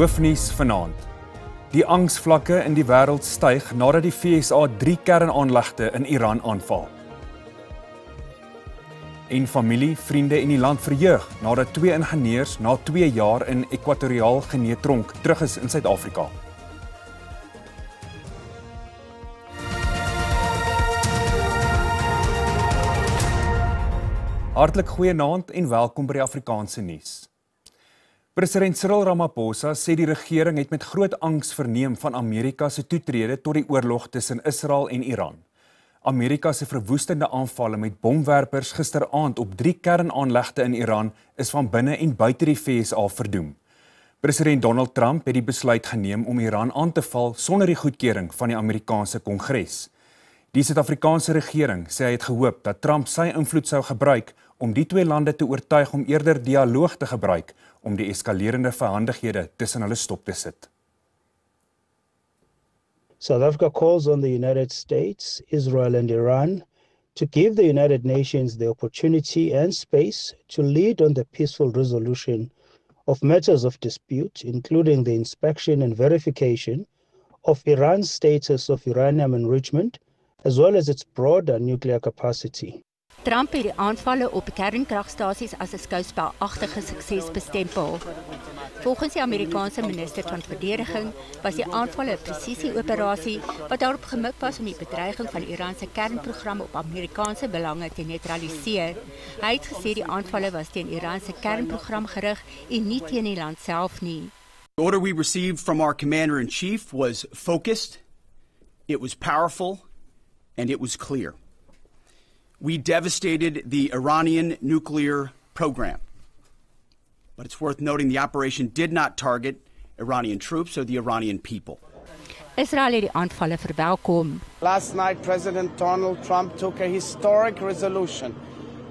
Hoofnuus vanaand. Die angsvlakke in die wêreld styg nadat die VSA 3 kernaanlegte in Iran aanval. En familie, vriende en die land verheug nadat 2 ingenieurs na 2 jaar in Ekwatoriaal Guinea tronk terug is in Suid-Afrika. Hartlik goeienaand en welkom by die Afrikaanse nuus. President Cyril Ramaphosa sê die regering het met groot angs verneem van Amerika se toetrede tot die oorlog tussen Israel en Iran. Amerika se verwoestende aanvalle met bomwerpers gisteraand op 3 kernaanlegte in Iran is van binne en buite die VSA verdoem. President Donald Trump het die besluit geneem om Iran aan te val sonder die goedkeuring van die Amerikaanse Kongres. Die Suid-Afrikaanse regering sê hy het gehoop dat Trump sy invloed sou gebruik om die 2 lande te oortuig om eerder dialoog te gebruik om die eskalerende vijandighede tussen hulle stop te sit. South Africa calls on the United States, Israel and Iran to give the United Nations the opportunity and space to lead on the peaceful resolution of matters of dispute, including the inspection and verification of Iran's status of uranium enrichment, as well as its broader nuclear capacity. Trump het die aanvalle op kernkragstasies as 'n skouspelagtige sukses bestempel. Volgens die Amerikaanse minister van Verdediging was die aanvalle 'n presisieoperasie wat daarop gemik was om die bedreiging van Iran se kernprogram op Amerikaanse belange te neutraliseer. Hy het gesê die aanvalle was teen Iran se kernprogram gerig en nie teen die land self nie. The order we received from our commander-in-chief was focused, it was powerful, and it was clear. We devastated the Iranian nuclear program. But it's worth noting the operation did not target Iranian troops or the Iranian people. Israel het die aanvalle verwelkom. Last night, President Donald Trump took a historic resolution,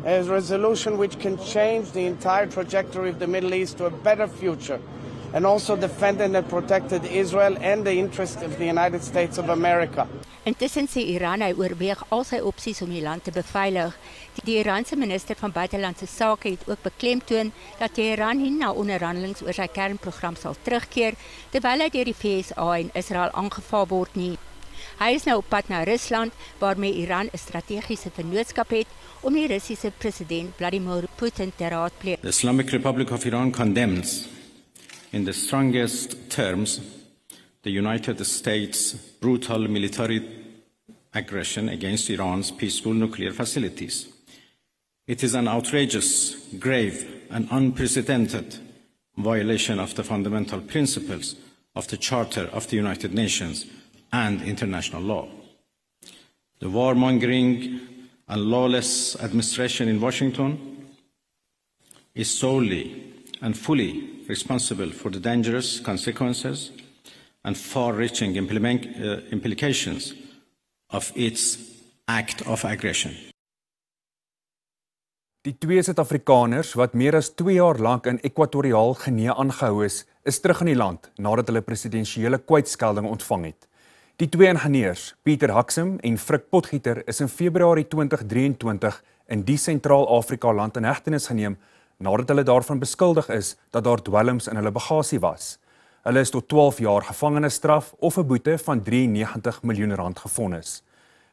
a resolution which can change the entire trajectory of the Middle East to a better future, and also defended and protected Israel and the interests of the United States of America. Intussen sê Iran hy oorweeg al sy opsies om die land te beveilig. Die Iranse minister van Buitelandse Sake het ook beklemtoon dat Teheran nie na onderhandelings oor sy kernprogram sal terugkeer, terwyl hy deur die VSA en Israel aangeval word nie. Hy is nou op pad na Rusland, waarmee Iran 'n strategiese vennootskap het om die Russiese president Vladimir Putin te raadpleeg. The Islamic Republic of Iran condemns in the strongest terms the United States' brutal military aggression against Iran's peaceful nuclear facilities. It is an outrageous, grave, and unprecedented violation of the fundamental principles of the Charter of the United Nations and international law. The warmongering and lawless administration in Washington is solely and fully responsible for the dangerous consequences and far-reaching implications of its act of aggression. Die 2 Suid-Afrikaners wat meer as 2 jaar lank in Ekwatoriaal Guinea aangehou is terug in die land nadat hulle presidensiële kwytskelding ontvang het. Die 2 ingenieurs, Pieter Haksum en Frik Potgieter, is in Februarie 2023 in die Sentraal-Afrika land in hegtenis geneem nadat hulle daarvan beskuldig is dat daar dwelms in hulle bagasie was. Hulle is tot 12 jaar gevangenisstraf of 'n boete van 93 miljoen rand gevonnis.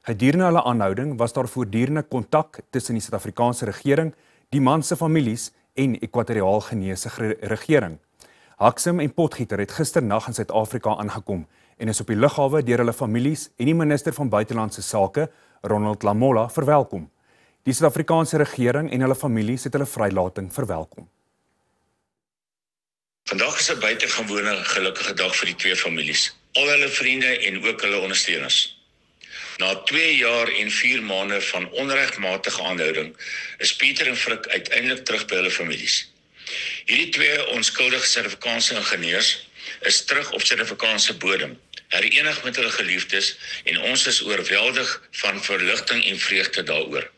Gedurende hulle aanhouding was daar voortdurende kontak tussen die Suid-Afrikaanse regering, die man se families en Ekwatoriaal Guinea se regering. Haksum en Potgieter het gisternag in Suid-Afrika aangekom en is op die lughawe deur hulle families en die minister van Buitelandse Sake, Ronald Lamola, verwelkom. Die Suid-Afrikaanse regering en hulle families het hulle vrylating verwelkom. Vandag is 'n buitengewone gelukkige dag vir die 2 families, al hulle vriende en ook hulle ondersteuners. Na 2 jaar en 4 maande van onregmatige aanhouding is Pieter en Frik uiteindelik terug by hulle families. Hierdie 2 onskuldige Suid-Afrikaanse ingenieurs is terug op Suid-Afrikaanse bodem, herenig met hulle geliefdes en ons is oorweldig van verligting en vreugde daaroor.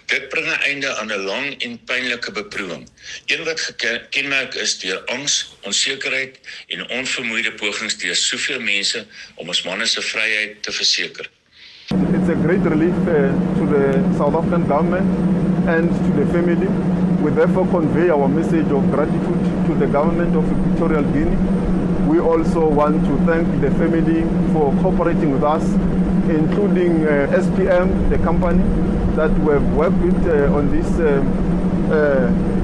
Dit bring 'n einde aan 'n lang en pynlike beproewing, een wat gekenmerk is deur angs, onsekerheid en onvermoeide pogings deur soveel mense om ons manne se vryheid te verseker. It's a great relief to the South African government and to the family. We therefore convey our message of gratitude to the government of Equatorial Guinea. we also want to thank the family for cooperating with us, including SPM, the company that we have worked with on this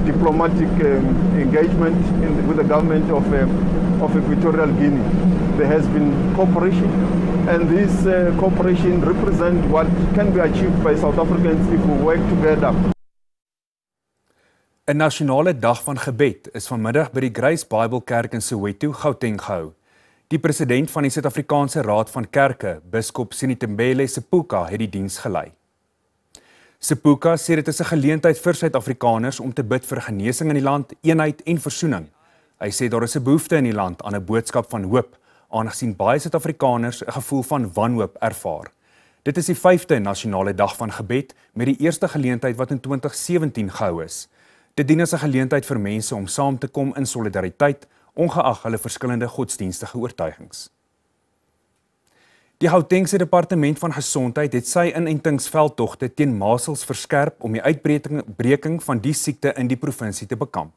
diplomatic engagement with the government of Equatorial Guinea. There has been cooperation, and this cooperation represents what can be achieved by South Africans if we work together. 'n Nasionale dag van gebed is vanmiddag by die Grace Bible Kerk in Soweto, Gauteng gehou. Die president van die Suid-Afrikaanse Raad van Kerke, Biskop Sinitembele Sepuka, het die diens gelei. Sepuka sê dit is 'n geleentheid vir Suid-Afrikaners om te bid vir genesing in die land, eenheid en versoening. Hy sê daar is 'n behoefte in die land aan 'n boodskap van hoop, aangesien baie Suid-Afrikaners 'n gevoel van wanhoop ervaar. Dit is die 5de Nasionale Dag van Gebed met die eerste geleentheid wat in 2017 gehou is. Dit dien as 'n geleentheid vir mense om saam te kom in solidariteit, ongeag hulle verskillende godsdienstige oortuigings. Die Gautengse Departement van Gesondheid het sy inentingsveldtogte teen masels verskerp om die uitbreking van die siekte in die provinsie te bekamp.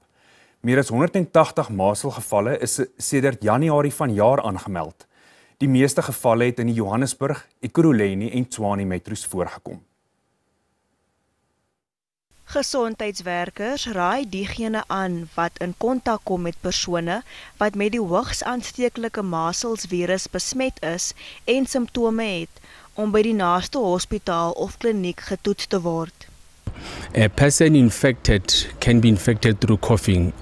Meer as 180 maselgevalle is sedert Januarie vanjaar aangemeld. Die meeste gevalle het in die Johannesburg, Ekurhuleni en Tshwane metros voorgekom. Gesondheidswerkers raai diegene aan wat in kontak kom met persone wat met die hoogs aansteeklike maselsvirus besmet is en simptome het, om by die naaste hospitaal of kliniek getoets te word. A person infected can be infected through coughing,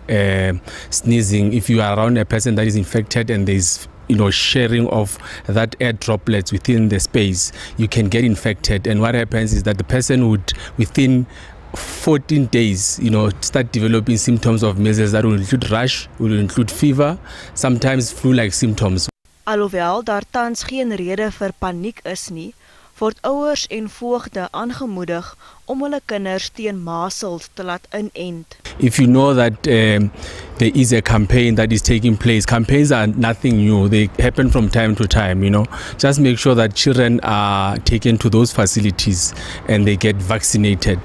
sneezing. If you are around a person that is infected and there is sharing of that air droplets within the space, you can get infected. And what happens is that the person would, within 14 days, start developing symptoms of measles that will include rash, will include fever, sometimes flu-like symptoms. Alhoewel daar tans geen rede vir paniek is nie, word ouers en voogde aangemoedig om hulle kinders teen masels te laat inent. If you know that there is a campaign that is taking place, campaigns are nothing new, they happen from time to time, Just make sure that children are taken to those facilities and they get vaccinated.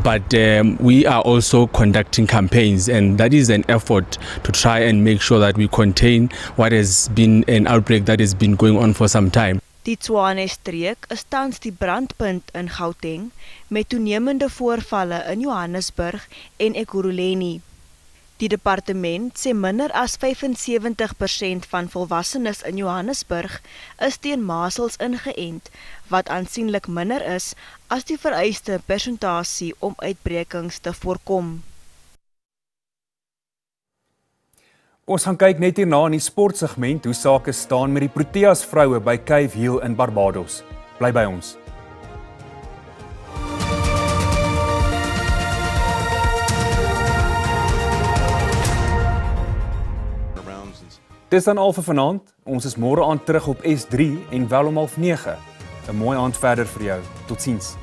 But we are also conducting campaigns, and that is an effort to try and make sure that we contain what has been an outbreak that has been going on for some time. Die Tshwane streek is tans die brandpunt in Gauteng met toenemende voorvalle in Johannesburg en Ekurhuleni. Die departement sê minder as 75% van volwassenes in Johannesburg is teen masels ingeënt, wat aansienlik minder is as die vereiste persentasie om uitbrekings te voorkom. Ons gaan kyk net hierna in die sportsegment hoe sake staan met die Proteas vroue by Cave Hill in Barbados. Bly by ons. Dis dan al vir vanaand. Ons is môre aand terug op S3 en wel om 8:30. 'n Mooi aand verder vir jou. Totsiens.